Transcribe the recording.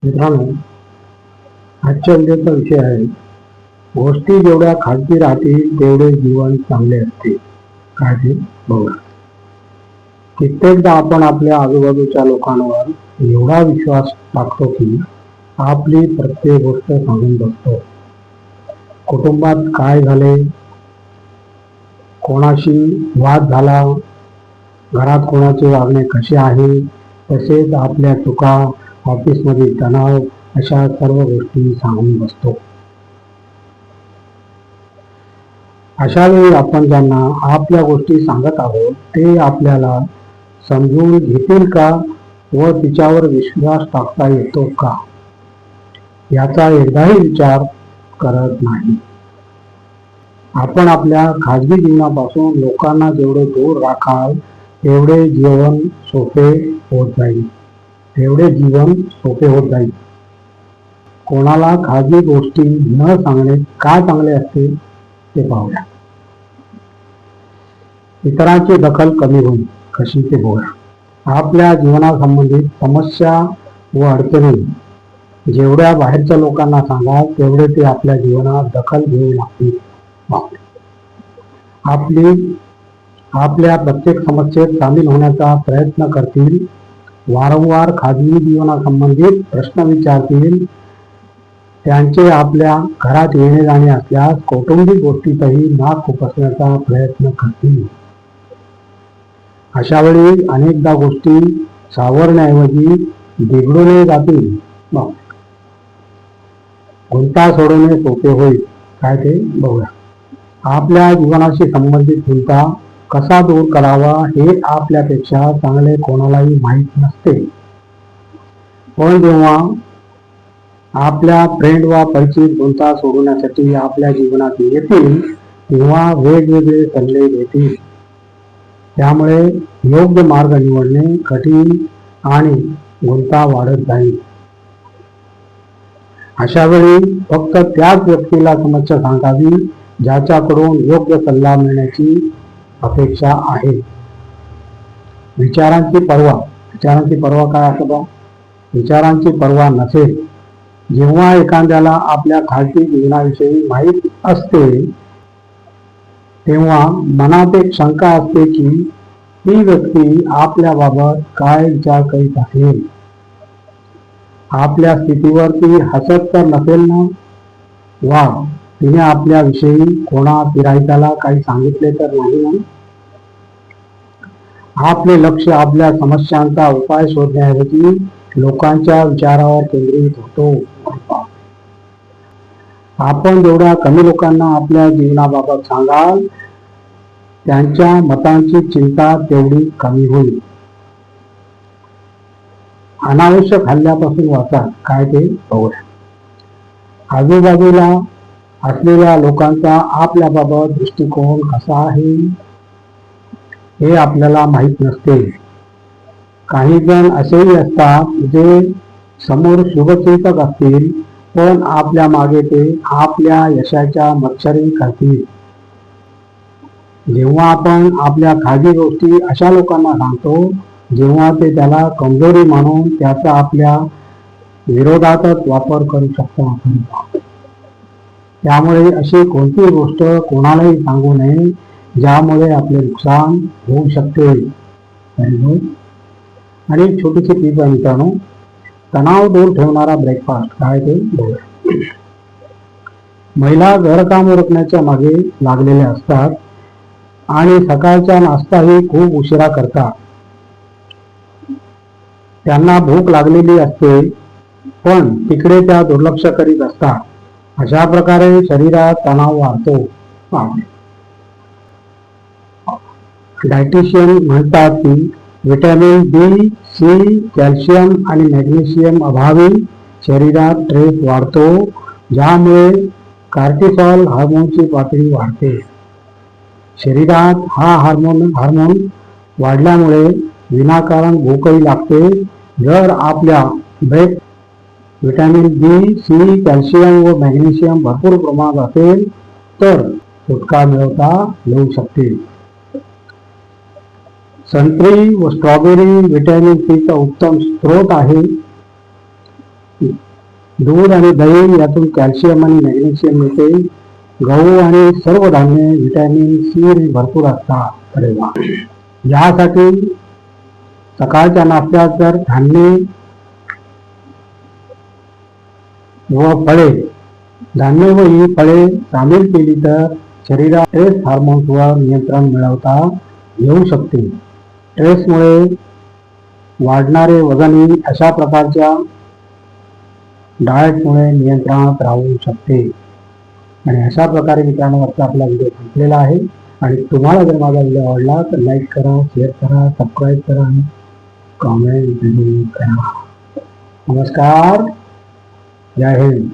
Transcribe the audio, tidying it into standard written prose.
मित्रांनो, आजच्या व्हिडिओचा विषय आहे, गोष्टी जेवढ्या खाजगी राहतील तेवढे जीवन चांगले असते. काय ते बघा. कित्येकदा आपण आपल्या आजूबाजूच्या लोकांवर एवढा विश्वास टाकतो की आपली प्रत्येक गोष्ट सांगून बसतो. कुटुंबात काय झाले, कोणाशी वाद झाला, घरात कोणाचे वागणे कसे आहे, तसेच आपल्या चुका, ऑफिसमधील तणाव, अशा सर्व गोष्टी सांगून बसतो. अशा वेळी आपण ज्यांना आपल्या गोष्टी सांगत आहोत ते आपल्याला समजून घेतील का व तिच्यावर विश्वास टाकता येतो का, याचा एकदाही विचार करत नाही. आपण आपल्या खाजगी जीवनापासून लोकांना जेवढे दूर राखाल तेवढे जीवन सोपे होत जाईल. कोणाला खाजगी गोष्टी न सांगणे का चांगले असते ते पाहूया. इतरांची दखल कमी होईल कशी ते बघूया. आपल्या जीवनासंबंधित समस्या व अडचणी जेवढ्या बाहेरच्या लोकांना सांगाल तेवढे ते आपल्या जीवनात दखल घेऊ लागतील. आपल्या प्रत्येक समस्येत सामील होण्याचा प्रयत्न करतील, वारंवार खाजगी जीवनासंबंधित प्रश्न विचारतील, त्यांचे आपल्या घरात येणे जाणे असल्यास कौटुंबिक गोष्टीतही नाक खुपसण्याचा प्रयत्न करतील. अशा वेळी अनेकदा गोष्टी सावरण्याऐवजी बिघडून जातील. गुंता सोडवणे सोपे होईल. काय ते बघूया. आपल्या जीवनाशी संबंधित चिंता कसा दूर करावा हे आपल्यापेक्षा चांगले कोणालाही माहीत नसते. पण जेव्हा आपल्या फ्रेंड वा परिचित गुंता सोडवण्यासाठी आपल्या जीवनात येतील तेव्हा वेगवेगळे सल्ले देतील. त्यामुळे योग्य मार्ग निवडणे कठीण आणि गुंता वाढत जाईल. अशा वेळी फक्त त्याच व्यक्तीला समस्या सांगावी ज्याच्याकडून योग्य सल्ला मिळण्याची अपेक्षा आहे. विचारांची पर्वा काय असतं? विचारांची पर्वा नसेल. जेव्हा एखाद्याला आपल्या खाजगी जीवनाविषयी माहीत असते तेव्हा मनात एक शंका असते की ती व्यक्ती आपल्याबाबत काय विचार करीत असेल. आपल्या स्थितीवर ती हसत तर नसेल ना? वा तिने आपल्याविषयी कोणा फिरायच्याला काही सांगितले तर नाही ना? आपले लक्ष आपल्या समस्यांचा उपाय शोधण्याऐवजी लोकांच्या विचारावर केंद्रित होतो. आपण जेवढ्या कमी लोकांना आपल्या जीवनाबाबत सांगाल त्यांच्या मतांची चिंता तेवढी कमी होईल. अनावश्यक हल्ल्यापासून वाचा. काय ते बघूया. आजूबाजूला असलेल्या लोकांचा आपल्याबाबत दृष्टिकोन कसा आहे हे आपल्याला माहीत नसते. काही जण असेही असतात जे समोर शुभचिंतक असतील पण आपल्या मागे ते आपल्या यशाच्या मत्सरी करतील. जेव्हा आपण आपल्या खाजगी गोष्टी अशा लोकांना सांगतो जेव्हा ते त्याला कमजोरी मानून त्याचा आपल्या विरोधातच वापर करू शकतात. त्यामुळे अशी कोणतीही गोष्ट कोणालाही सांगू नये ज्यामुळे आपले नुकसान होऊ शकते. आणि एक छोटीशी टीप आहे मित्रांनो, तणाव दूर ठेवणारा ब्रेकफास्ट. काय ते बघूया. महिला घरकाम उरकण्याच्या मागे लागलेल्या असतात आणि सकाळचा नाश्ताही खूप उशिरा करतात. त्यांना भूक लागलेली असते पण तिकडे त्या दुर्लक्ष करीत असतात. अशा प्रकारे शरीरात तणाव वाढतो. डायटिशियन म्हणतात की व्हिटॅमिन बी, सी, कॅल्शियम आणि मॅग्नेशियम अभावी शरीरात स्ट्रेस वाढतो ज्यामुळे कार्टिसॉल हार्मोनची पातळी वाढते. शरीरात हा हार्मोन वाढल्यामुळे विनाकारण भूकही लागते. जर आपल्या व्हिटॅमिन बी, सी, कॅल्शियम व मॅग्नेशियम भरपूर प्रमाणात असेल तर सुटका मिळवता येऊ शकते. संत्री व स्ट्रॉबेरी व्हिटॅमिन सी चा उत्तम स्रोत आहे. दूध आणि दही यातून कॅल्शियम आणि मॅग्नेशियम मिळते. गहू आणि सर्व धान्य व्हिटॅमिन सी भरपूर असतात. अरे वा. यासाठी सकाळच्या नाश्त्यात जर धान्य व फळे धान्य व ही फळे सामील केली तर शरीरात स्ट्रेस हार्मोन्सवर नियंत्रण मिळवता येऊ शकते. स्ट्रेसमुळे वाढणारे वजनही अशा प्रकारच्या डाएटमुळे नियंत्रणात राहू शकते. आणि अशा प्रकारे मित्रांनो आजचा आपला व्हिडिओ संपलेला आहे. आणि तुम्हाला जर माझा व्हिडिओ आवडला तर लाईक करा, शेअर करा, सबस्क्राईब करा आणि कमेंट करा. नमस्कार. जय हिंद.